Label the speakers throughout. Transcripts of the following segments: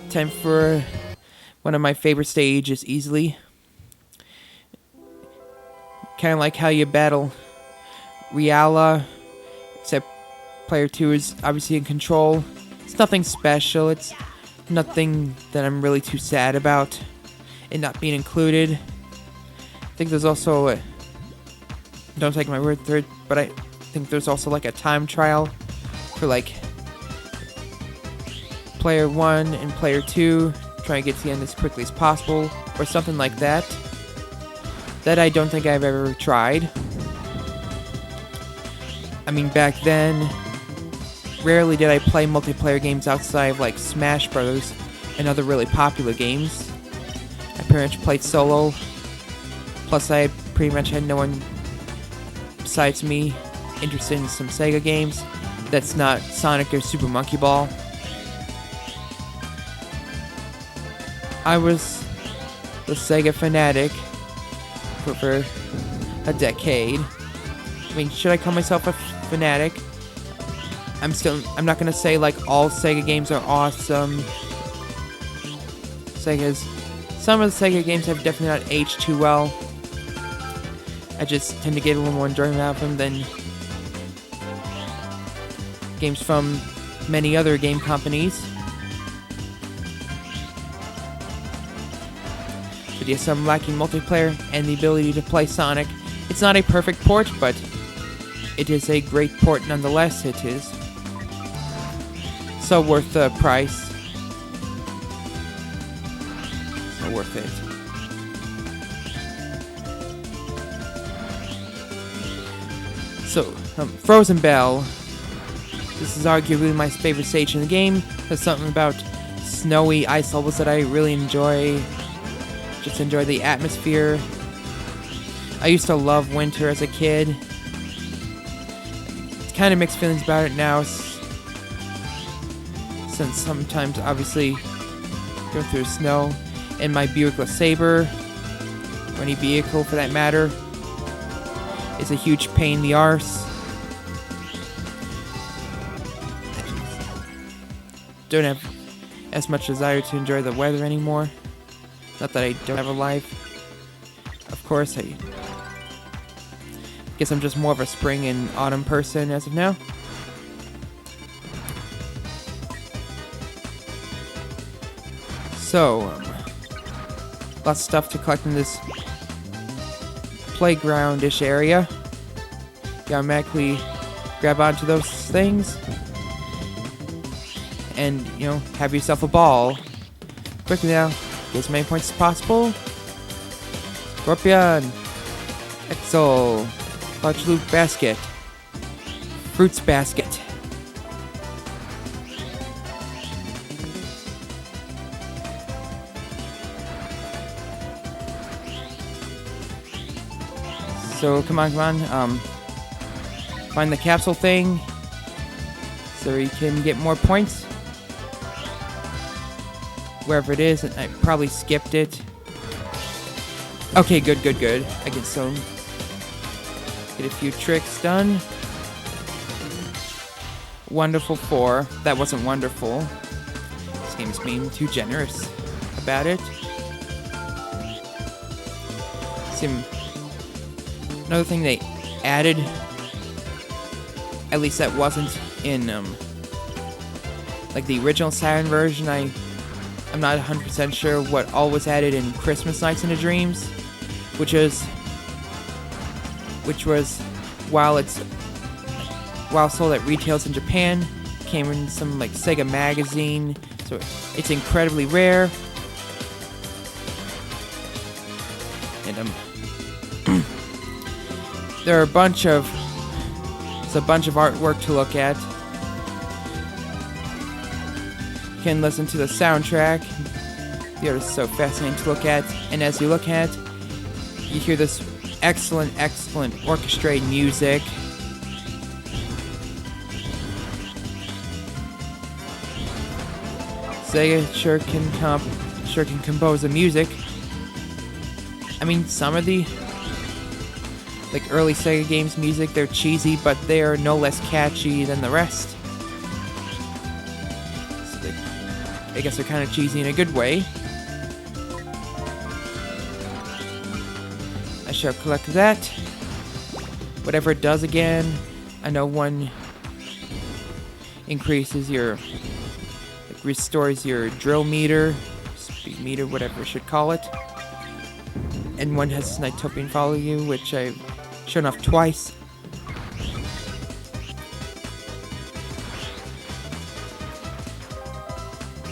Speaker 1: Time for one of my favorite stages, easily. Kind of like how you battle Riala, except player 2 is obviously in control. It's nothing special. It's nothing that I'm really too sad about it not being included. I think there's also don't take my word for it, but I think there's also like a time trial for like player 1 and player 2, trying to get to the end as quickly as possible, or something like that. That I don't think I've ever tried. I mean, back then, rarely did I play multiplayer games outside of like Smash Brothers and other really popular games. I pretty much played solo. Plus, I pretty much had no one besides me interested in some Sega games. That's not Sonic or Super Monkey Ball. I was the Sega fanatic for a decade. I mean, should I call myself a fanatic? I'm not gonna say like all Sega games are awesome. Some of the Sega games have definitely not aged too well. I just tend to get a little more enjoyment out of them than games from many other game companies. But yes, I'm lacking multiplayer and the ability to play Sonic. It's not a perfect port, but it is a great port nonetheless. It is so worth the price. So worth it. So, Frozen Bell. This is arguably my favorite stage in the game. There's something about snowy ice levels that I really enjoy. Just enjoy the atmosphere. I used to love winter as a kid. It's kind of mixed feelings about it now, since sometimes, obviously, go through snow. And my Buick LeSabre, or any vehicle for that matter, is a huge pain in the arse. Don't have as much desire to enjoy the weather anymore. Not that I don't have a life. Of course, I guess I'm just more of a spring and autumn person as of now. So, lots of stuff to collect in this playground-ish area. You automatically grab onto those things and, have yourself a ball. Quickly now, get as many points as possible. Scorpion, Exol, Large Loot Basket, Fruits Basket. So come on, find the capsule thing so you can get more points. Wherever it is, and I probably skipped it. Okay, good. I can still get a few tricks done. Wonderful 4. That wasn't wonderful. This game is being too generous about it. Another thing they added, at least that wasn't in like the original Saturn version. I'm not 100% sure what all was added in Christmas Nights into Dreams, which was while sold at retails in Japan, came in some like Sega magazine, so it's incredibly rare. And there's a bunch of artwork to look at. You can listen to the soundtrack. The art is so fascinating to look at, and as you look at it, you hear this excellent orchestrated music. Sega sure can compose the music. I mean, some of the early Sega games music, they're cheesy, but they are no less catchy than the rest. I guess they're kind of cheesy in a good way. I shall collect that. Whatever it does again. I know one increases your, like, restores your drill meter, speed meter, whatever you should call it. And one has Nighttopian follow you, which I've shown off twice.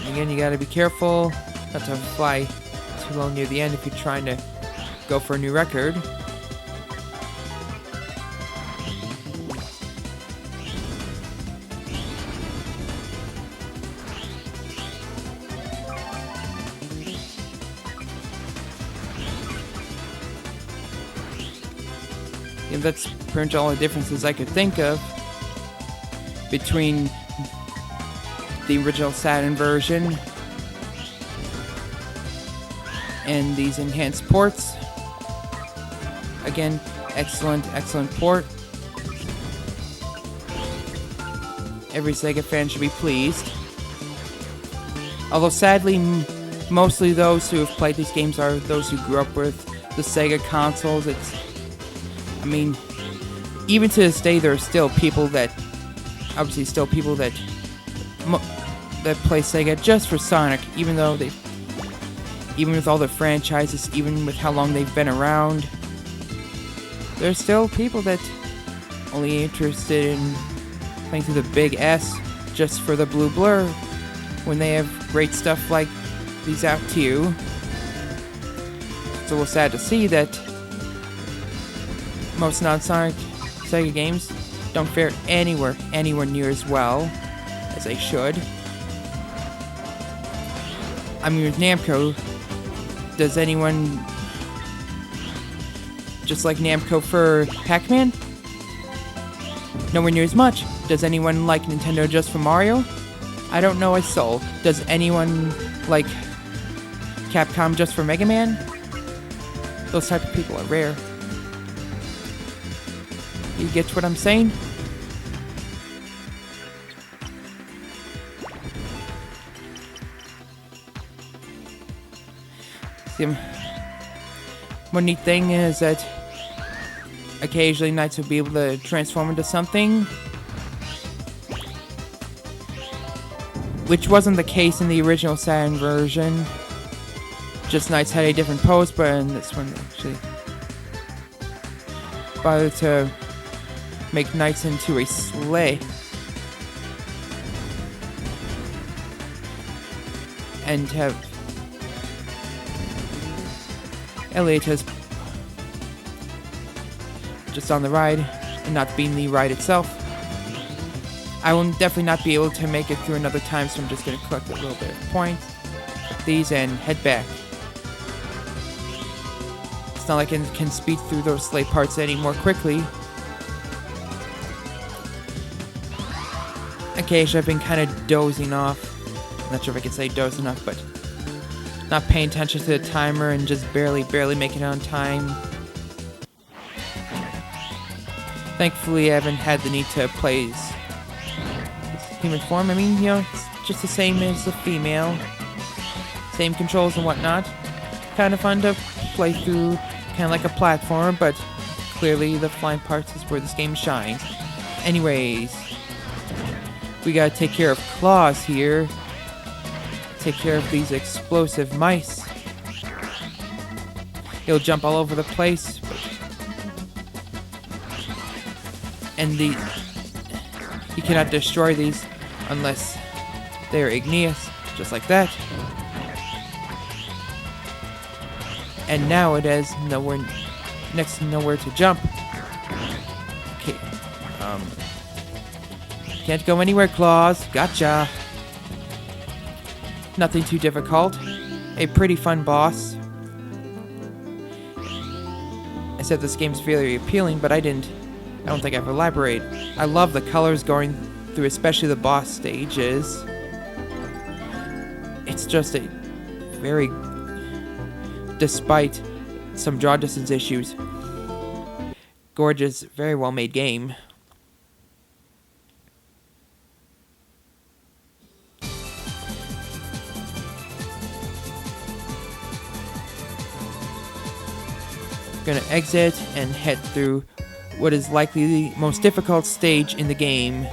Speaker 1: And again, you gotta be careful not to fly too low near the end if you're trying to go for a new record. And that's pretty much all the differences I could think of between the original Saturn version and these enhanced ports. Again, excellent port. Every Sega fan should be pleased. Although sadly, mostly those who have played these games are those who grew up with the Sega consoles. I mean, even to this day, there are still people that, obviously, that play Sega just for Sonic, even with all the franchises, even with how long they've been around. There's still people that only interested in playing through the big S just for the blue blur, when they have great stuff like these out to you. It's a little sad to see that most non-Sonic Sega games don't fare anywhere near as well as they should. I mean, with Namco, does anyone just like Namco for Pac-Man? Nowhere near as much. Does anyone like Nintendo just for Mario? I don't know a soul. Does anyone like Capcom just for Mega Man? Those type of people are rare. You get what I'm saying? See, one neat thing is that occasionally Knights will be able to transform into something, which wasn't the case in the original Saturn version. Just Knights had a different pose, but in this one they actually bothered to make Knights into a sleigh. And have Elliot just on the ride and not being the ride itself. I will definitely not be able to make it through another time, so I'm just going to collect a little bit of points, these, and head back. It's not like I can speed through those sleigh parts any more quickly. Occasionally I've been kind of dozing off. I'm not sure if I can say dozing off, but not paying attention to the timer and just barely making it on time. Thankfully, I haven't had the need to play his human form. I mean, you know, it's just the same as the female. Same controls and whatnot. Kind of fun to play through, kind of like a platformer, but clearly the flying parts is where this game shines. Anyways, we gotta take care of Claus here. Take care of these explosive mice. He'll jump all over the place. And you cannot destroy these unless they are igneous, just like that. And now it has next to nowhere to jump. Okay, can't go anywhere, Claus. Gotcha. Nothing too difficult. A pretty fun boss. I said this game's very appealing, but I don't think I've elaborated. I love the colors going through, especially the boss stages. It's just a very, despite some draw distance issues, gorgeous, very well made game. gonna exit and head through what is likely the most difficult stage in the game.